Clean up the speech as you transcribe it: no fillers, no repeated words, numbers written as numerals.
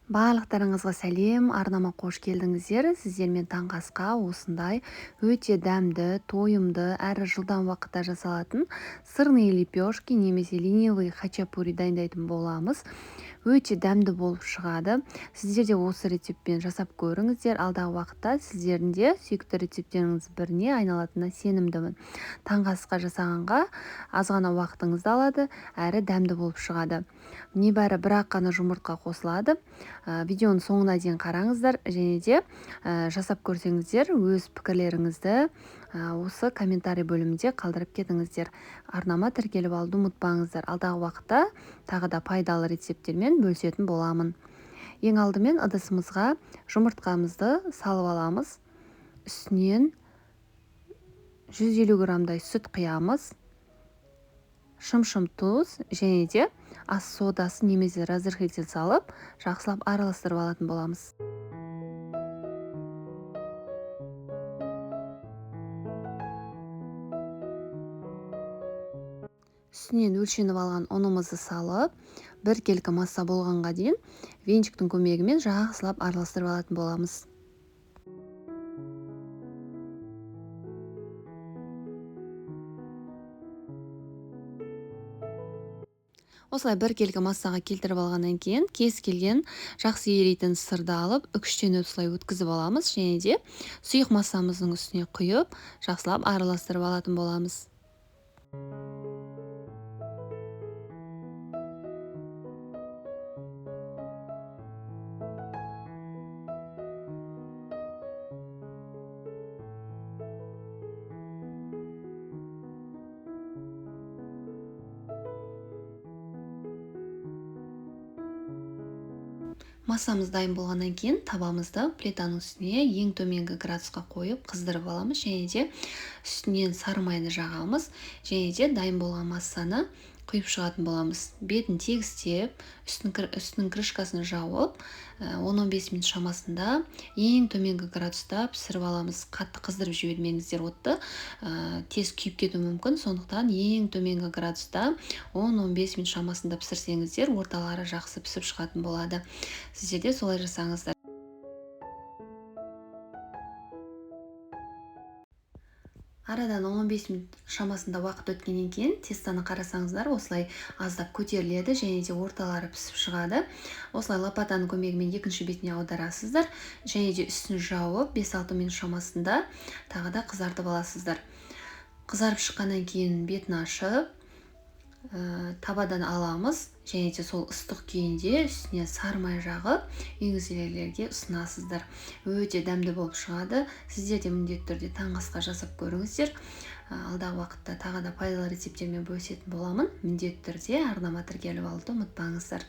Барлықтарыңызға сәлем, арнама қош келдіңіздер. Сіздермен таңғы асқа осындай өте дәмді, тойымды, әрі жылдам уақытта жасалатын сырные лепешки немесе ленивый хачапури дайындайтын боламыз. Өте дәмді болып шығады. Сіздер де осы рецептпен жасап көріңіздер. Алдағы уақытта сіздердің де сүйікті рецептеріңіз біріне айналатынына сенімдімін. Таңғы асқа жасағанға аз ғана уақытыңызды алады, әрі дәмді болып шығады. Небәрі бір-ақ қана жұмыртқа қосылады. Видеоның соңына дейін қараңыздар, және де жасап көрсеңіздер өз пікірлеріңізді осы комментарий бөлімінде қалдырып кетіңіздер. Арнама тіркеліп алуды ұмытпаңыздар. Алдағы уақытта тағы да пайдалы рецепттермен бөлісетін боламын. Ең алдымен ыдысымызға жұмыртқамызды салып аламыз. Үстінен 150 граммдай сүт құямыз. Шым-шым тұз және де ас содасын немесе разрыхлитель салып, жақсылап араластырып алатын боламыз. Үстінен өлшеніп алған ұнымызды салып, бір келкі масса болғанға дейін венчиктің көмегімен жақсылап араластырып алатын боламыз. Осылай бір келкі массаға келтіріп алғаннан кейін кез келген жақсы еритін сырды алып, үкіштен осылай өткізіп аламыз, және де сұйық массамыздың үстіне құйып, жақсылап араластырып алатын боламыз. Массамыз дайын болғаннан кейін табамызды плитаның үстіне ең төменгі градусқа қойып қыздырып аламыз, және де үстінен сары майды жағамыз, және де дайын болған массаны құйып шығатын боламыз. Бетін тегістеп, үстінің крышкасын жауып, 10-15 минут шамасында ең төменгі градуста пісіріп аламыз. Қатты қыздырып жібермеңіздер отты, тез күйіп кетуі мүмкін, сондықтан ең төменгі градуста 10-15 минут шамасында пісірсеңіздер, орталары жақсы пісіп шығатын болады. Сіздер де солай жасаңыздар. Арадан 15 минут шамасында уақыт өткеннен кейін тестаны қарасаңыздар, осылай аздап көтеріледі және де орталары пісіп шығады. Осылай лопатаның көмегімен екінші бетіне аударасыздар, және де үстін жауып 5-6 минут шамасында тағы да қызартып аласыздар. Қызарып шыққаннан кейін бетін ашып, табадан аламыз, және де сол ыстық күйінде үстіне сары май жағып, үйіңіздегілерге ұсынасыздар. Өте дәмді болып шығады. Сіздер де міндетті түрде таңғы асқа жасап көріңіздер. Алдағы уақытта тағы да пайдалы рецептермен бөлісетін боламын. Міндетті түрде арнама тіркеліп алуды ұмытпаңыздар.